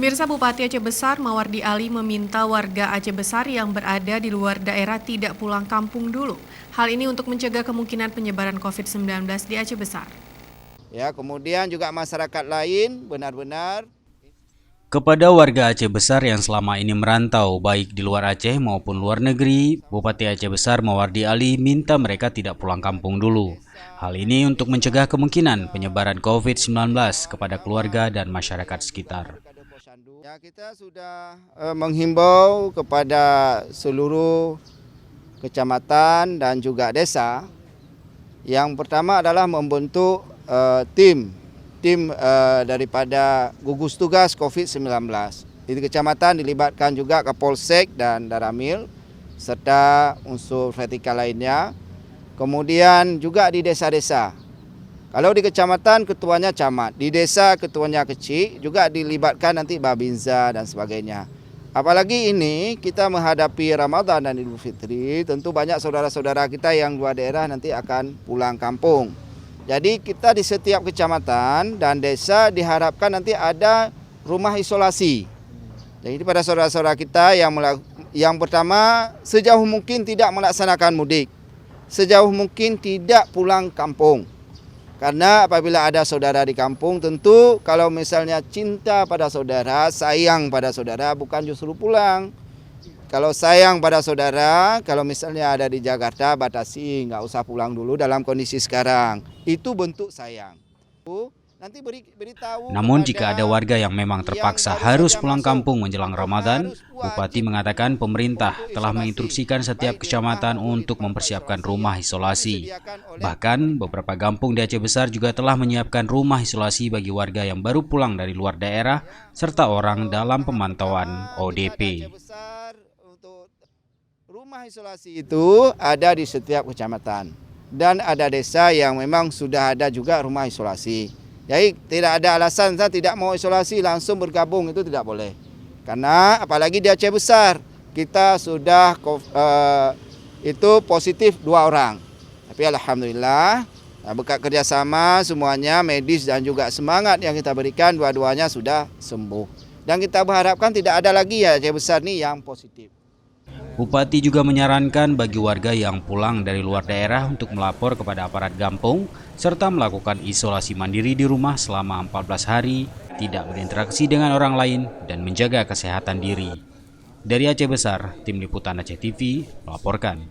Pemirsa, Bupati Aceh Besar Mawardi Ali meminta warga Aceh Besar yang berada di luar daerah tidak pulang kampung dulu. Hal ini untuk mencegah kemungkinan penyebaran COVID-19 di Aceh Besar. Ya, kemudian juga masyarakat lain benar-benar Kepada warga Aceh Besar yang selama ini merantau baik di luar Aceh maupun luar negeri, Bupati Aceh Besar Mawardi Ali minta mereka tidak pulang kampung dulu. Hal ini untuk mencegah kemungkinan penyebaran COVID-19 kepada keluarga dan masyarakat sekitar. ya, kita sudah menghimbau kepada seluruh kecamatan dan juga desa. Yang pertama adalah membentuk tim daripada gugus tugas COVID-19. Di kecamatan dilibatkan juga Kapolsek dan Daramil serta unsur vertikal lainnya. Kemudian juga di desa-desa. Kalau di kecamatan ketuanya camat, di desa ketuanya kecil, juga dilibatkan nanti Babinsa dan sebagainya. Apalagi ini kita menghadapi Ramadan dan Idul Fitri, tentu banyak saudara-saudara kita yang luar daerah nanti akan pulang kampung. Jadi kita di setiap kecamatan dan desa diharapkan nanti ada rumah isolasi. Jadi pada saudara-saudara kita yang pertama sejauh mungkin tidak melaksanakan mudik. Sejauh mungkin tidak pulang kampung. Karena apabila ada saudara di kampung tentu kalau misalnya cinta pada saudara, sayang pada saudara bukan justru pulang. Kalau sayang pada saudara, kalau misalnya ada di Jakarta, batasi, nggak usah pulang dulu dalam kondisi sekarang. Itu bentuk sayang. Nanti beritahu. Namun jika ada warga yang memang terpaksa harus pulang kampung menjelang Ramadan, Bupati mengatakan pemerintah telah menginstruksikan setiap kecamatan untuk mempersiapkan rumah isolasi. Bahkan beberapa kampung di Aceh Besar juga telah menyiapkan rumah isolasi bagi warga yang baru pulang dari luar daerah serta orang dalam pemantauan ODP. Rumah isolasi itu ada di setiap kecamatan dan ada desa yang memang sudah ada juga rumah isolasi. Jadi tidak ada alasan saya tidak mau isolasi langsung bergabung, itu tidak boleh. Karena apalagi di Aceh Besar kita sudah itu positif 2 orang. Tapi alhamdulillah berkat kerjasama semuanya medis dan juga semangat yang kita berikan dua-duanya sudah sembuh. Dan kita berharapkan tidak ada lagi ya Aceh Besar ini yang positif. Bupati juga menyarankan bagi warga yang pulang dari luar daerah untuk melapor kepada aparat kampung serta melakukan isolasi mandiri di rumah selama 14 hari, tidak berinteraksi dengan orang lain, dan menjaga kesehatan diri. Dari Aceh Besar, Tim Liputan Aceh TV melaporkan.